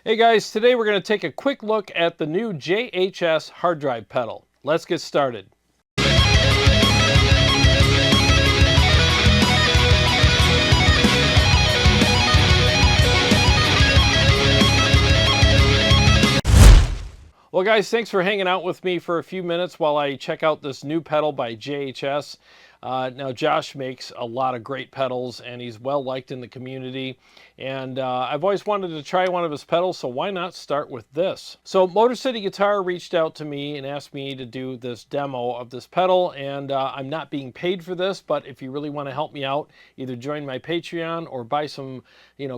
Hey guys, today we're going to take a quick look at the new JHS Hard Drive Pedal. Let's get started. Well guys, thanks for hanging out with me for a few minutes while I check out this new pedal by JHS. Now Josh makes a lot of great pedals and he's well liked in the community, and I've always wanted to try one of his pedals, so why not start with this? So Motor City Guitar reached out to me and asked me to do this demo of this pedal, and I'm not being paid for this, but if you really want to help me out, either join my Patreon or buy some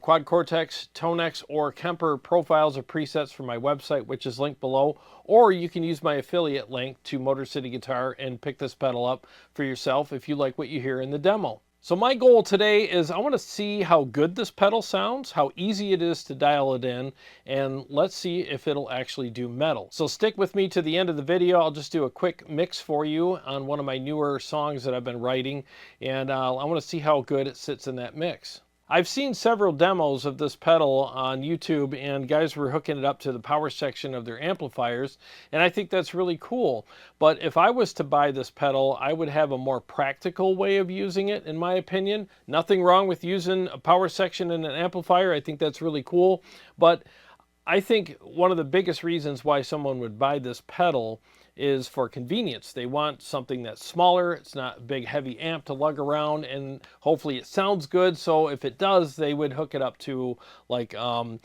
Quad Cortex, ToneX, or KEMPER profiles or presets from my website, which is linked below, or you can use my affiliate link to Motor City Guitar and pick this pedal up for yourself if you like what you hear in the demo. So my goal today is I want to see how good this pedal sounds, how easy it is to dial it in, and let's see if it'll actually do metal. So stick with me to the end of the video. I'll just do a quick mix for you on one of my newer songs that I've been writing, and I want to see how good it sits in that mix. I've seen several demos of this pedal on YouTube, and guys were hooking it up to the power section of their amplifiers, and I think that's really cool. But if I was to buy this pedal, I would have a more practical way of using it, in my opinion. Nothing wrong with using a power section and an amplifier. I think that's really cool. But I think one of the biggest reasons why someone would buy this pedal is for convenience. They want something that's smaller, it's not a big heavy amp to lug around, and hopefully it sounds good. So if it does, they would hook it up to like a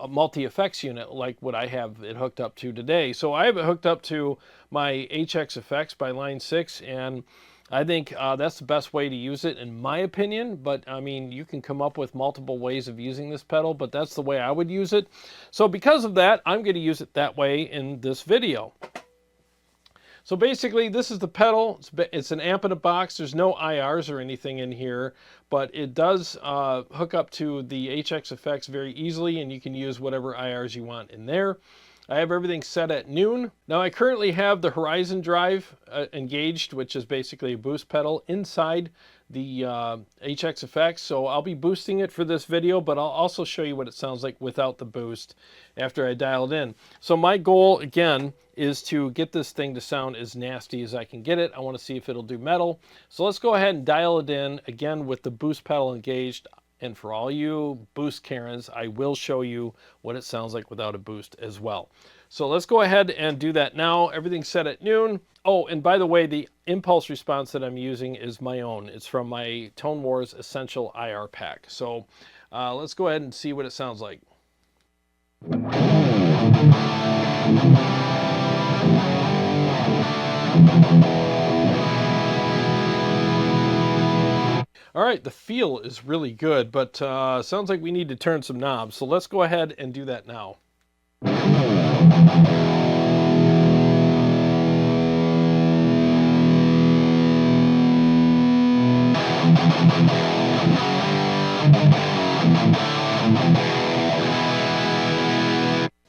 multi-effects unit like what I have it hooked up to today. So I have it hooked up to my HX Effects by Line 6, and I think that's the best way to use it in my opinion, but I mean, you can come up with multiple ways of using this pedal, but that's the way I would use it. So because of that, I'm going to use it that way in this video. So basically, this is the pedal. It's an amp in a box. There's no IRs or anything in here, but it does hook up to the HX Effects very easily, and you can use whatever IRs you want in there. I have everything set at noon. Now I currently have the Horizon drive engaged, which is basically a boost pedal inside the HX Effects. So I'll be boosting it for this video, but I'll also show you what it sounds like without the boost after I dial it in. So my goal, again, is to get this thing to sound as nasty as I can get it. I want to see if it'll do metal. So let's go ahead and dial it in, again, with the boost pedal engaged. And for all you boost Karens, I will show you what it sounds like without a boost as well. So let's go ahead and do that now. Everything's set at noon. Oh, and by the way, the impulse response that I'm using is my own. It's from my Tone Wars Essential IR pack. So let's go ahead and see what it sounds like. All right, the feel is really good, but sounds like we need to turn some knobs. So let's go ahead and do that now.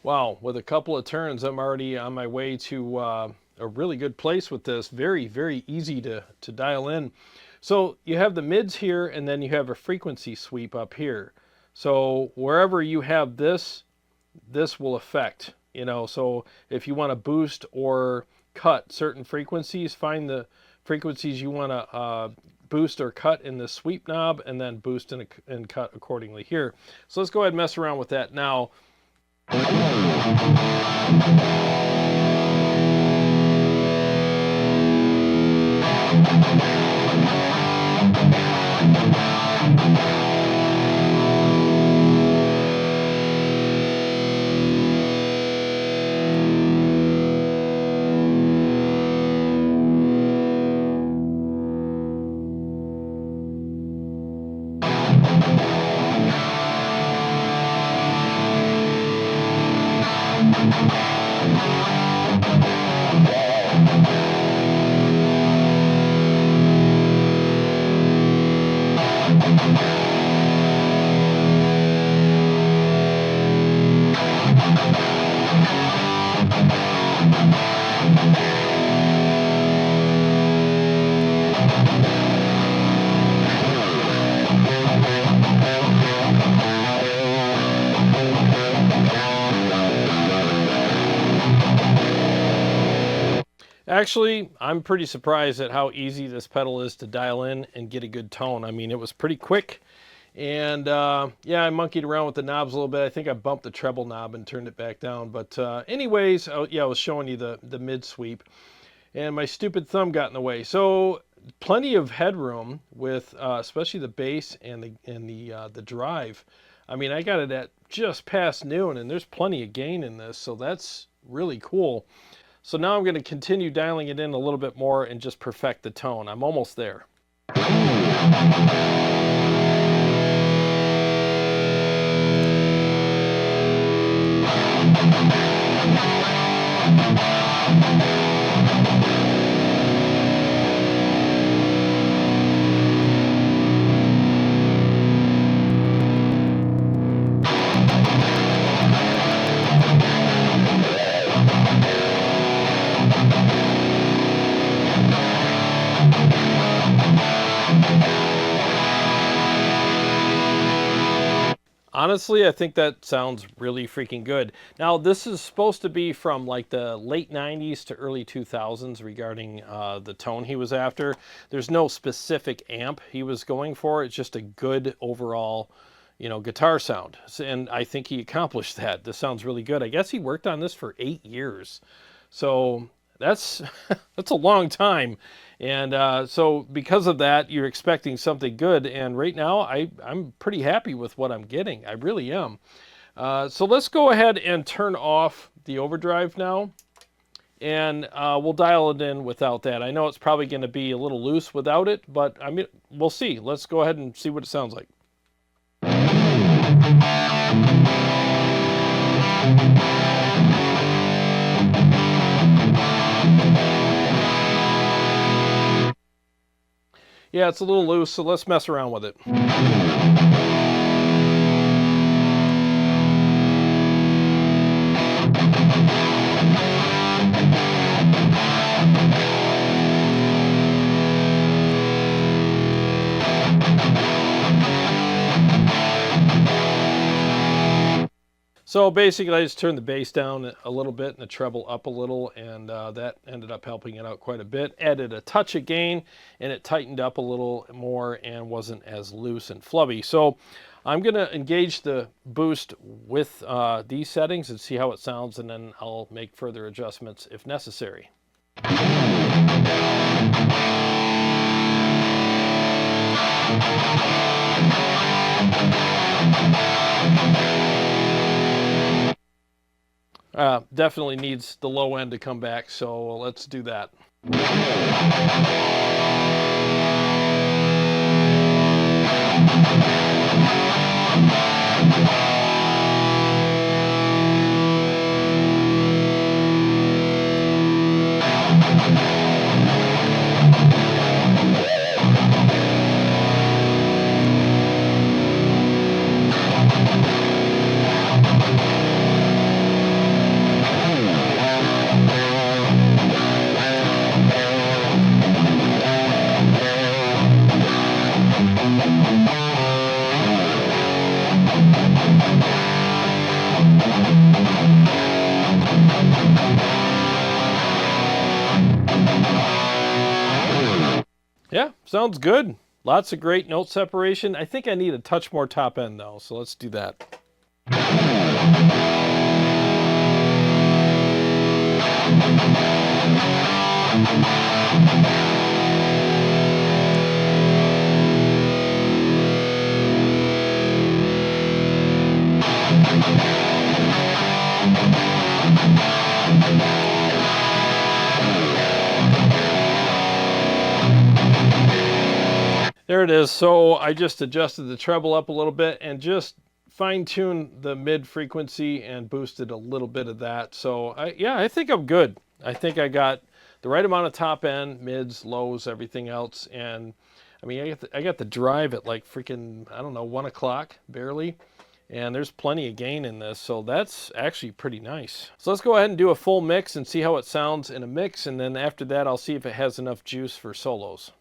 Wow, with a couple of turns, I'm already on my way to a really good place with this. Very, very easy to dial in. So you have the mids here, and then you have a frequency sweep up here. So wherever you have this will affect, so if you want to boost or cut certain frequencies, find the frequencies you want to boost or cut in the sweep knob, and then boost and cut accordingly here. So let's go ahead and mess around with that now. Actually, I'm pretty surprised at how easy this pedal is to dial in and get a good tone. I mean, it was pretty quick. And yeah, I monkeyed around with the knobs a little bit. I think I bumped the treble knob and turned it back down. But anyways, yeah, I was showing you the mid sweep. And my stupid thumb got in the way. So plenty of headroom with especially the bass and the drive. I mean, I got it at just past noon, and there's plenty of gain in this, so that's really cool. So now I'm going to continue dialing it in a little bit more and just perfect the tone. I'm almost there. Honestly, I think that sounds really freaking good. Now, this is supposed to be from like the late 90s to early 2000s regarding the tone he was after. There's no specific amp he was going for. It's just a good overall, you know, guitar sound. And I think he accomplished that. This sounds really good. I guess he worked on this for 8 years. So that's a long time. And so because of that, you're expecting something good. And right now, I'm pretty happy with what I'm getting. I really am. So let's go ahead and turn off the overdrive now. And we'll dial it in without that. I know it's probably going to be a little loose without it, but I mean, we'll see. Let's go ahead and see what it sounds like. Yeah, it's a little loose, so let's mess around with it. So basically, I just turned the bass down a little bit and the treble up a little, and that ended up helping it out quite a bit. Added a touch of gain, and it tightened up a little more and wasn't as loose and flubby. So I'm going to engage the boost with these settings and see how it sounds, and then I'll make further adjustments if necessary. Definitely needs the low end to come back, so let's do that. Yeah, sounds good. Lots of great note separation. I think I need a touch more top end though, so let's do that. There it is. So I just adjusted the treble up a little bit and just fine-tuned the mid frequency and boosted a little bit of that. So yeah, I think I'm good. I think I got the right amount of top end, mids, lows, everything else. And I mean, I got the drive at like freaking, I don't know, 1 o'clock barely. And there's plenty of gain in this, so that's actually pretty nice. So let's go ahead and do a full mix and see how it sounds in a mix, and then after that I'll see if it has enough juice for solos.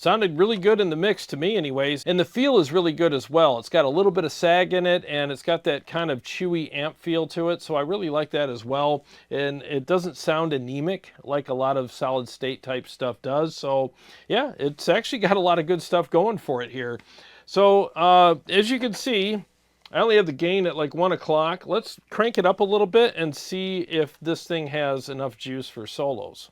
Sounded really good in the mix to me anyways, and the feel is really good as well. It's got a little bit of sag in it, and it's got that kind of chewy amp feel to it, so I really like that as well. And it doesn't sound anemic like a lot of solid state type stuff does. So yeah, it's actually got a lot of good stuff going for it here. So as you can see, I only have the gain at like 1 o'clock. Let's crank it up a little bit and see if this thing has enough juice for solos.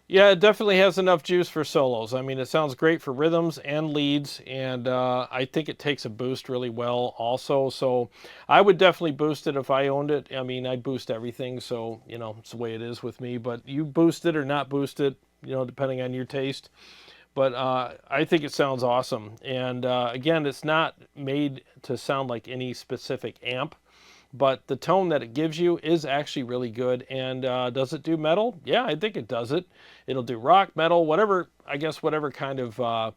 Yeah, it definitely has enough juice for solos. I mean, it sounds great for rhythms and leads, and I think it takes a boost really well also. So I would definitely boost it if I owned it. I mean, I boost everything, so, you know, it's the way it is with me. But you boost it or not boost it, you know, depending on your taste. But I think it sounds awesome. And again, it's not made to sound like any specific amp, but the tone that it gives you is actually really good. And does it do metal? Yeah, I think it does it. It'll do rock, metal, whatever, I guess whatever kind of,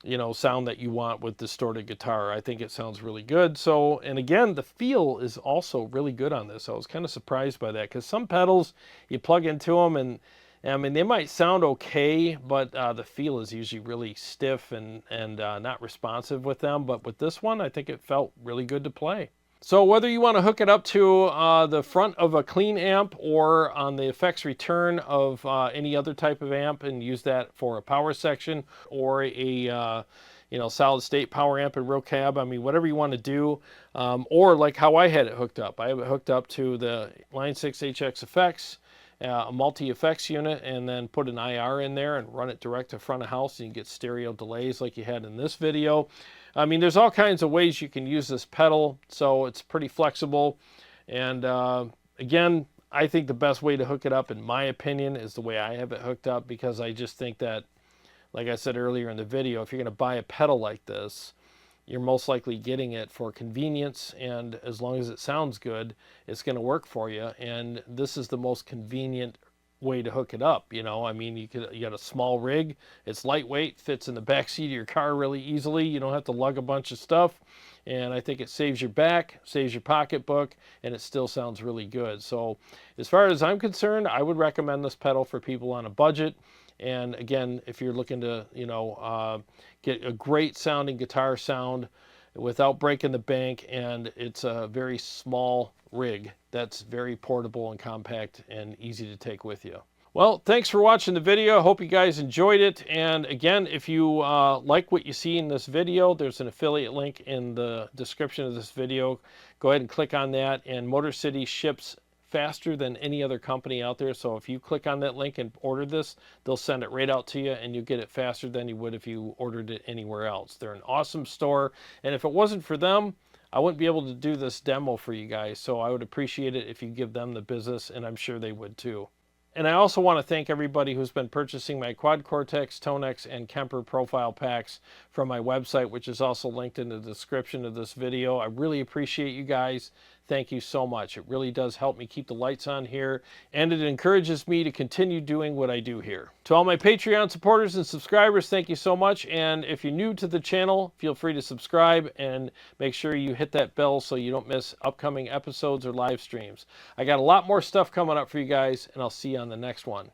you know, sound that you want with distorted guitar. I think it sounds really good. So, and again, the feel is also really good on this. I was kind of surprised by that, because some pedals, you plug into them and, I mean, they might sound okay, but the feel is usually really stiff and not responsive with them. But with this one, I think it felt really good to play. So whether you want to hook it up to the front of a clean amp or on the effects return of any other type of amp and use that for a power section, or a you know, solid state power amp and real cab, I mean, whatever you want to do, or like how I had it hooked up. I have it hooked up to the Line 6 HX effects, a multi-effects unit, and then put an IR in there and run it direct to front of house, and you get stereo delays like you had in this video. I mean, there's all kinds of ways you can use this pedal, so it's pretty flexible. And again, I think the best way to hook it up, in my opinion, is the way I have it hooked up, because I just think that, like I said earlier in the video, if you're going to buy a pedal like this, you're most likely getting it for convenience, and as long as it sounds good, it's going to work for you. And this is the most convenient way to hook it up. You know, I mean, you got a small rig, it's lightweight, fits in the back seat of your car really easily. You don't have to lug a bunch of stuff, and I think it saves your back, saves your pocketbook, and it still sounds really good. So as far as I'm concerned, I would recommend this pedal for people on a budget. And again, if you're looking to, you know, get a great sounding guitar sound without breaking the bank, and it's a very small rig that's very portable and compact and easy to take with you. Well, thanks for watching the video. I hope you guys enjoyed it. And again, if you like what you see in this video, there's an affiliate link in the description of this video. Go ahead and click on that. And Motor City ships faster than any other company out there. So if you click on that link and order this, they'll send it right out to you, and you get it faster than you would if you ordered it anywhere else. They're an awesome store. And if it wasn't for them, I wouldn't be able to do this demo for you guys. So I would appreciate it if you give them the business, and I'm sure they would too. And I also want to thank everybody who's been purchasing my Quad Cortex, ToneX, and KEMPER profile packs from my website, which is also linked in the description of this video. I really appreciate you guys. Thank you so much. It really does help me keep the lights on here, and it encourages me to continue doing what I do here. To all my Patreon supporters and subscribers, thank you so much. And if you're new to the channel, feel free to subscribe and make sure you hit that bell so you don't miss upcoming episodes or live streams. I got a lot more stuff coming up for you guys, and I'll see you on the next one.